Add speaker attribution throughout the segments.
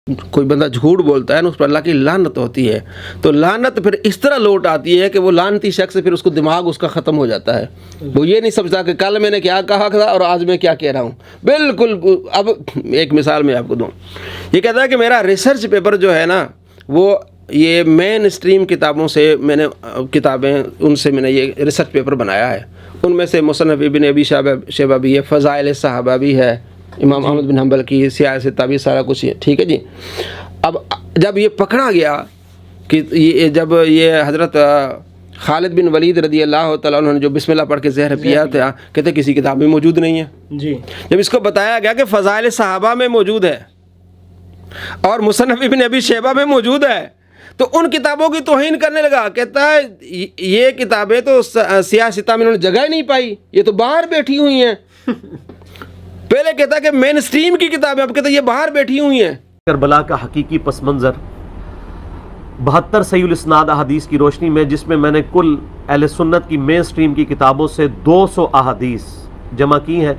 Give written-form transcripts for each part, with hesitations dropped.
Speaker 1: کوئی بندہ جھوٹ بولتا ہے نا اس پر اللہ کی لعنت ہوتی ہے. تو لعنت پھر اس طرح لوٹ آتی ہے کہ وہ لعنتی شخص پھر اس کو دماغ اس کا ختم ہو جاتا ہے. وہ یہ نہیں سمجھتا کہ کل میں نے کیا کہا تھا اور آج میں کیا کہہ رہا ہوں. بالکل. اب ایک مثال میں آپ کو دوں. یہ کہتا ہے کہ میرا ریسرچ پیپر جو ہے نا وہ یہ مین اسٹریم کتابوں سے میں نے کتابیں ان سے میں نے یہ ریسرچ پیپر بنایا ہے. ان میں سے مصنف ابن ابی شیبہ بھی ہے, فضائل صحابہ بھی ہے, امام احمد بن حنبل کی سیاست بھی سارا کچھ ہے. ٹھیک ہے جی. اب جب یہ پکڑا گیا کہ جب یہ حضرت خالد بن ولید رضی اللہ تعالیٰ عنہ نے جو بسم اللہ پڑھ کے زہر پیا تھا, کہتے کسی کتاب میں موجود نہیں ہے
Speaker 2: جی.
Speaker 1: جب اس کو بتایا گیا کہ فضائل صحابہ میں موجود ہے اور مصنف ابن ابی شیبہ میں موجود ہے, تو ان کتابوں کی توہین کرنے لگا. کہتا ہے یہ کتابیں تو سیاہ ستہ میں انہوں نے جگہ ہی نہیں پائی, یہ تو باہر بیٹھی ہوئی ہیں. پہلے کہتا کہ مین اسٹریم کی کتابیں, اب کہتا یہ باہر بیٹھی ہوئی ہیں.
Speaker 3: کربلا کا حقیقی پس منظر 72 صحیح الاسناد احادیث کی روشنی میں, جس میں میں نے کل اہل سنت کی مین اسٹریم کی کتابوں سے 200 احادیث جمع کی ہیں.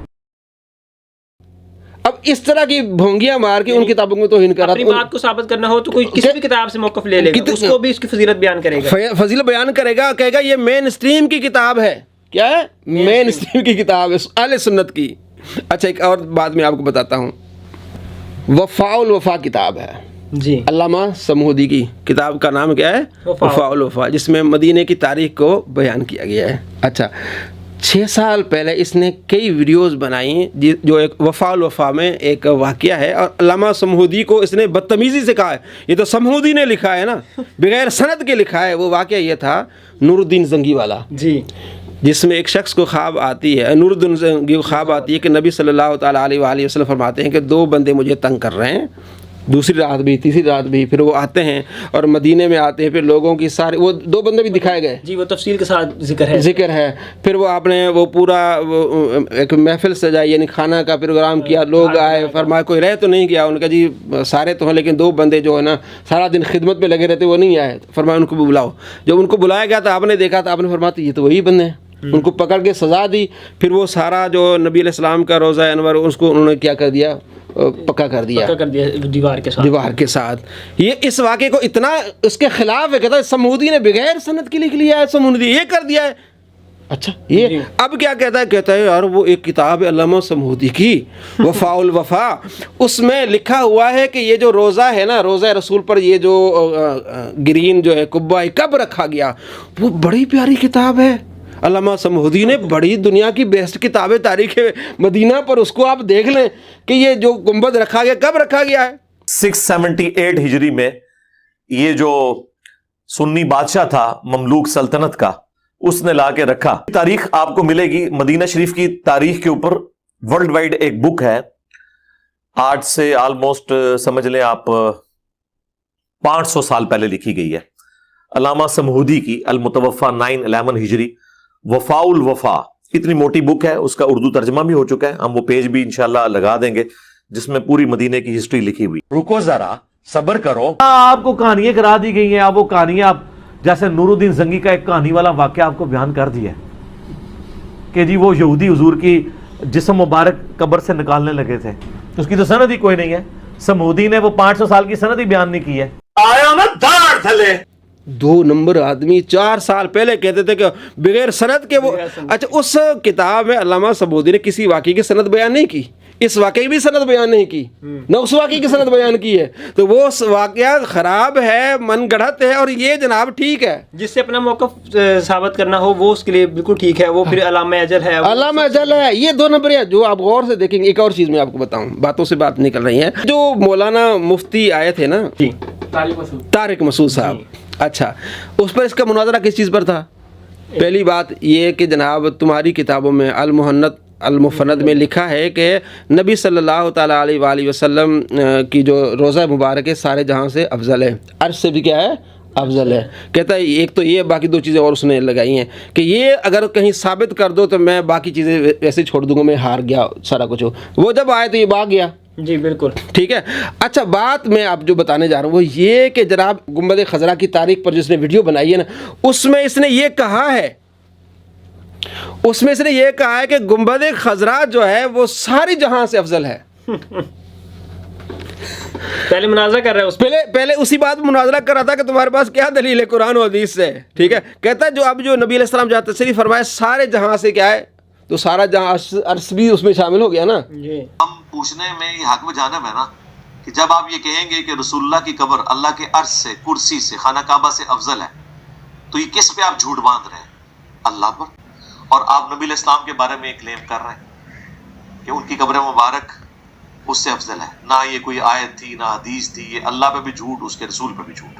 Speaker 1: اب اس طرح کی بھونگیاں مار کے ان کتابوں کو توہین کرا.
Speaker 2: اپنی بات کو ثابت کرنا ہو تو کوئی کسی بھی کتاب سے موقف لے لے گا, اس کو بھی اس کی فضیلت بیان کرے گا.
Speaker 1: فضیلت بیان کرے گا, کہے گا یہ مین اسٹریم کی کتاب ہے. کیا ہے؟ مین اسٹریم کی کتاب ہے اہل سنت کی. اچھا ایک اور بات میں آپ کو بتاتا ہوں. وفاء الوفا کتاب ہے
Speaker 2: جی,
Speaker 1: علامہ سمہودی کی. کتاب کا نام کیا ہے؟ وفاء الوفا, جس میں مدینے کی تاریخ کو بیان کیا گیا ہے. اچھا 6 سال پہلے اس نے کئی ویڈیوز بنائی جو ایک وفاء الوفا میں ایک واقعہ ہے, اور علامہ سمہودی کو اس نے بدتمیزی سے کہا ہے. یہ تو سمہودی نے لکھا ہے نا, بغیر سند کے لکھا ہے. وہ واقعہ یہ تھا نور الدین زنگی والا
Speaker 2: جی,
Speaker 1: جس میں ایک شخص کو خواب آتی ہے, نور الدین زنگی کو خواب آتی ہے کہ نبی صلی اللہ تعالیٰ علیہ وآلہ وسلم فرماتے ہیں کہ 2 بندے مجھے تنگ کر رہے ہیں, دوسری رات بھی تیسری رات بھی. پھر وہ آتے ہیں اور مدینے میں آتے ہیں, پھر لوگوں کی ساری وہ 2 بندے بھی دکھائے گئے
Speaker 2: جی, وہ تفصیل کے ساتھ ذکر ہے.
Speaker 1: پھر وہ آپ نے وہ پورا ایک محفل سجائی, یعنی کھانا کا پروگرام کیا, لوگ آئے, فرمایا کوئی رہ تو نہیں گیا. ان کا جی سارے تو ہیں لیکن 2 بندے جو ہے نا سارا دن خدمت میں لگے رہتے وہ نہیں آئے. فرمایا ان کو بھی بلاؤ. جب ان کو بلایا گیا تو آپ نے دیکھا تو آپ نے فرمایا یہ تو وہی بندے ہیں. ان کو پکڑ کے سزا دی. پھر وہ سارا جو نبی علیہ السلام کا روضہ انور اس کو انہوں نے کیا کر دیا, پکا کر دیا دیوار کے ساتھ. یہ اس واقعے کو اتنا اس کے خلاف ہے, کہتا ہے سمہودی نے بغیر سند کے لکھ لیا ہے, سمہودی یہ کر دیا ہے. اچھا یہ اب کیا کہتا ہے؟ کہتا ہے یار وہ ایک کتاب ہے علامہ سمہودی کی وفاء الوفا, اس میں لکھا ہوا ہے کہ یہ جو روزہ ہے نا, روزہ رسول پر یہ جو گرین جو ہے قبہ کب رکھا گیا, وہ بڑی پیاری کتاب ہے. علامہ سمہودی نے بڑی دنیا کی بیسٹ کتاب ہے تاریخ مدینہ پر, اس کو آپ دیکھ لیں کہ یہ جو گنبد رکھا گیا کب رکھا گیا ہے.
Speaker 3: 678 ہجری میں یہ جو سنی بادشاہ تھا مملوک سلطنت کا, اس نے لا کے رکھا. تاریخ آپ کو ملے گی مدینہ شریف کی تاریخ کے اوپر ورلڈ وائڈ ایک بک ہے, آج سے آلموسٹ سمجھ لیں آپ 500 سال پہلے لکھی گئی ہے. علامہ سمہودی کی المتوفا 911 ہجری وفاء الوفا, اتنی موٹی بک ہے, اس کا اردو ترجمہ بھی ہو چکا ہے. ہم وہ پیج بھی انشاءاللہ لگا دیں گے جس میں پوری مدینے کی ہسٹری لکھی ہوئی.
Speaker 4: رکو ذرا صبر کرو.
Speaker 3: آپ کو کہانیاں کرا دی گئی ہیں. آپ وہ کہانیاں آپ جیسے نور الدین زنگی کا ایک کہانی والا واقعہ آپ کو بیان کر دیا ہے کہ جی وہ یہودی حضور کی جسم مبارک قبر سے نکالنے لگے تھے, اس کی تو سند ہی کوئی نہیں ہے. سمہودی نے وہ 500 سال کی سند ہی بیان نہیں کی ہے.
Speaker 4: آیا نا داڑھ تھلے
Speaker 1: 2 نمبر آدمی 4 سال پہلے کہتے تھے کہ بغیر سند کے وہ. اچھا اس کتاب میں علامہ سمہودی نے کسی واقعے کی سند بیان نہیں کی, اس واقعی بھی سند بیان نہیں کی, نہ اس واقعی کی سند بیان کی ہے. تو وہ واقعہ خراب ہے, من گڑھت ہے, اور یہ جناب ٹھیک ہے.
Speaker 2: جس سے اپنا موقف ثابت کرنا ہو وہ اس کے لیے بالکل ٹھیک ہے, وہ پھر علامہ اجل ہے.
Speaker 1: علامہ اجل ہے. یہ 2 نمبر ہے جو آپ غور سے دیکھیں گے. ایک اور چیز میں آپ کو بتاؤں, باتوں سے بات نکل رہی ہے. جو مولانا مفتی آئے تھے نا طارق مسعود صاحب, اچھا اس پر اس کا مناظرہ کس چیز پر تھا؟ پہلی بات یہ کہ جناب تمہاری کتابوں میں المفند میں لکھا ہے کہ نبی صلی اللہ تعالیٰ علیہ وآلہ وسلم کی جو روزہ مبارک ہے سارے جہاں سے افضل ہے, عرش سے بھی کیا ہے افضل ہے. کہتا ہے ایک تو یہ, باقی 2 چیزیں اور اس نے لگائی ہیں کہ یہ اگر کہیں ثابت کر دو تو میں باقی چیزیں ویسے چھوڑ دوں گا, میں ہار گیا سارا کچھ. وہ جب آئے تو یہ بھاگ گیا.
Speaker 2: جی بالکل
Speaker 1: ٹھیک ہے. اچھا بات میں آپ جو بتانے جا رہا ہوں وہ یہ کہ جناب گنبد خضرا کی تاریخ پر جس نے ویڈیو بنائی ہے نا, اس میں اس نے یہ کہا ہے کہ گنبد خضرا جو ہے وہ ساری جہاں سے افضل ہے.
Speaker 2: پہلے مناظرہ کر رہا ہے اس پہ.
Speaker 1: پہلے اسی بات میں مناظرہ کر رہا تھا کہ تمہارے پاس کیا دلیل ہے قرآن و حدیث سے. ٹھیک ہے, کہتا ہے جو اب جو نبی علیہ السلام جہاں تشریف فرمائے سارے جہاں سے کیا ہے, تو سارا جہاں عرش بھی اس میں شامل ہو گیا نا.
Speaker 2: جی
Speaker 5: ہم پوچھنے میں یہ حق و جانب ہے نا کہ جب آپ یہ کہیں گے کہ رسول اللہ کی قبر اللہ کے عرش سے, کرسی سے, خانہ کعبہ سے افضل ہے, تو یہ کس پہ آپ جھوٹ باندھ رہے ہیں؟ اللہ پر. اور آپ نبی علیہ السلام کے بارے میں ایک کلیم کر رہے ہیں کہ ان کی قبر مبارک اس سے افضل ہے. نہ یہ کوئی آیت تھی نہ حدیث تھی, یہ اللہ پہ بھی جھوٹ, اس کے رسول پہ بھی جھوٹ.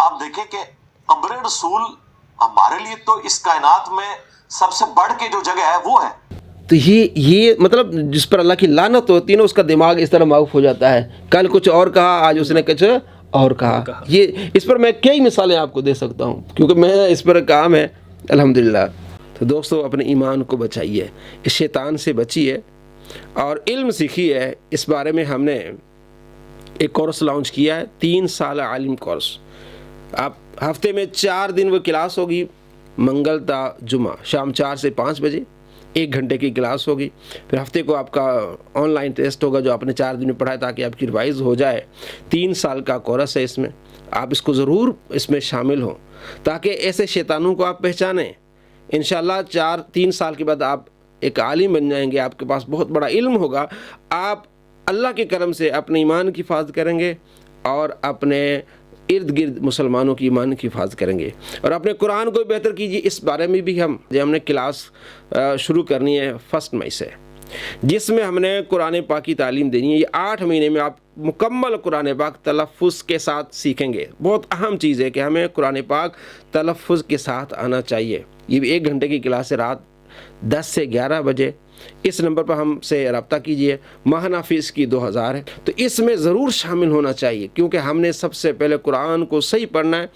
Speaker 5: آپ دیکھیں کہ قبر رسول ہمارے لیے تو اس کائنات میں سب سے بڑھ کے جو جگہ ہے وہ ہے.
Speaker 1: تو یہ مطلب جس پر اللہ کی لعنت ہوتی ہے نا, اس کا دماغ اس طرح معاف ہو جاتا ہے. کل کچھ اور کہا, آج اس نے کچھ اور کہا. یہ اس پر میں کئی مثالیں آپ کو دے سکتا ہوں کیونکہ میں اس پر کام ہے الحمدللہ. تو دوستو اپنے ایمان کو بچائیے, اس شیطان سے بچیے اور علم سیکھیے. اس بارے میں ہم نے ایک کورس لانچ کیا ہے, 3 سالہ عالم کورس. آپ ہفتے میں 4 دن وہ کلاس ہوگی, منگل تا جمعہ شام 4 سے 5 بجے 1 گھنٹے کی کلاس ہوگی. پھر ہفتے کو آپ کا آن لائن ٹیسٹ ہوگا جو آپ نے 4 دن میں پڑھا ہے تاکہ آپ کی ریوائز ہو جائے. 3 سال کا کورس ہے. اس میں آپ اس کو ضرور اس میں شامل ہوں تاکہ ایسے شیطانوں کو آپ پہچانیں. انشاءاللہ 3 سال کے بعد آپ ایک عالم بن جائیں گے, آپ کے پاس بہت بڑا علم ہوگا. آپ اللہ کے کرم سے اپنے ایمان کی حفاظت کریں گے اور اپنے ارد گرد مسلمانوں کی ایمان کی حفاظت کریں گے اور اپنے قرآن کو بہتر کیجیے. اس بارے میں بھی ہم نے کلاس شروع کرنی ہے 1 مئی سے, جس میں ہم نے قرآن پاک کی تعلیم دینی ہے. یہ 8 مہینے میں آپ مکمل قرآن پاک تلفظ کے ساتھ سیکھیں گے. بہت اہم چیز ہے کہ ہمیں قرآن پاک تلفظ کے ساتھ آنا چاہیے. یہ بھی 1 گھنٹے کی کلاس ہے, رات 10 سے 11 بجے. اس نمبر پر ہم سے رابطہ کیجئے. ماہانہ فیس کی 2000 ہے. تو اس میں ضرور شامل ہونا چاہیے کیونکہ ہم نے سب سے پہلے قرآن کو صحیح پڑھنا ہے,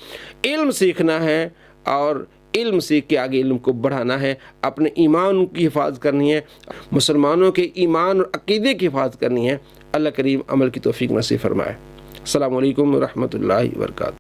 Speaker 1: علم سیکھنا ہے اور علم سیکھ کے آگے علم کو بڑھانا ہے. اپنے ایمان کی حفاظت کرنی ہے, مسلمانوں کے ایمان اور عقیدے کی حفاظت کرنی ہے. اللہ کریم عمل کی توفیق نصیب فرمائے. السلام علیکم ورحمۃ اللہ وبرکاتہ.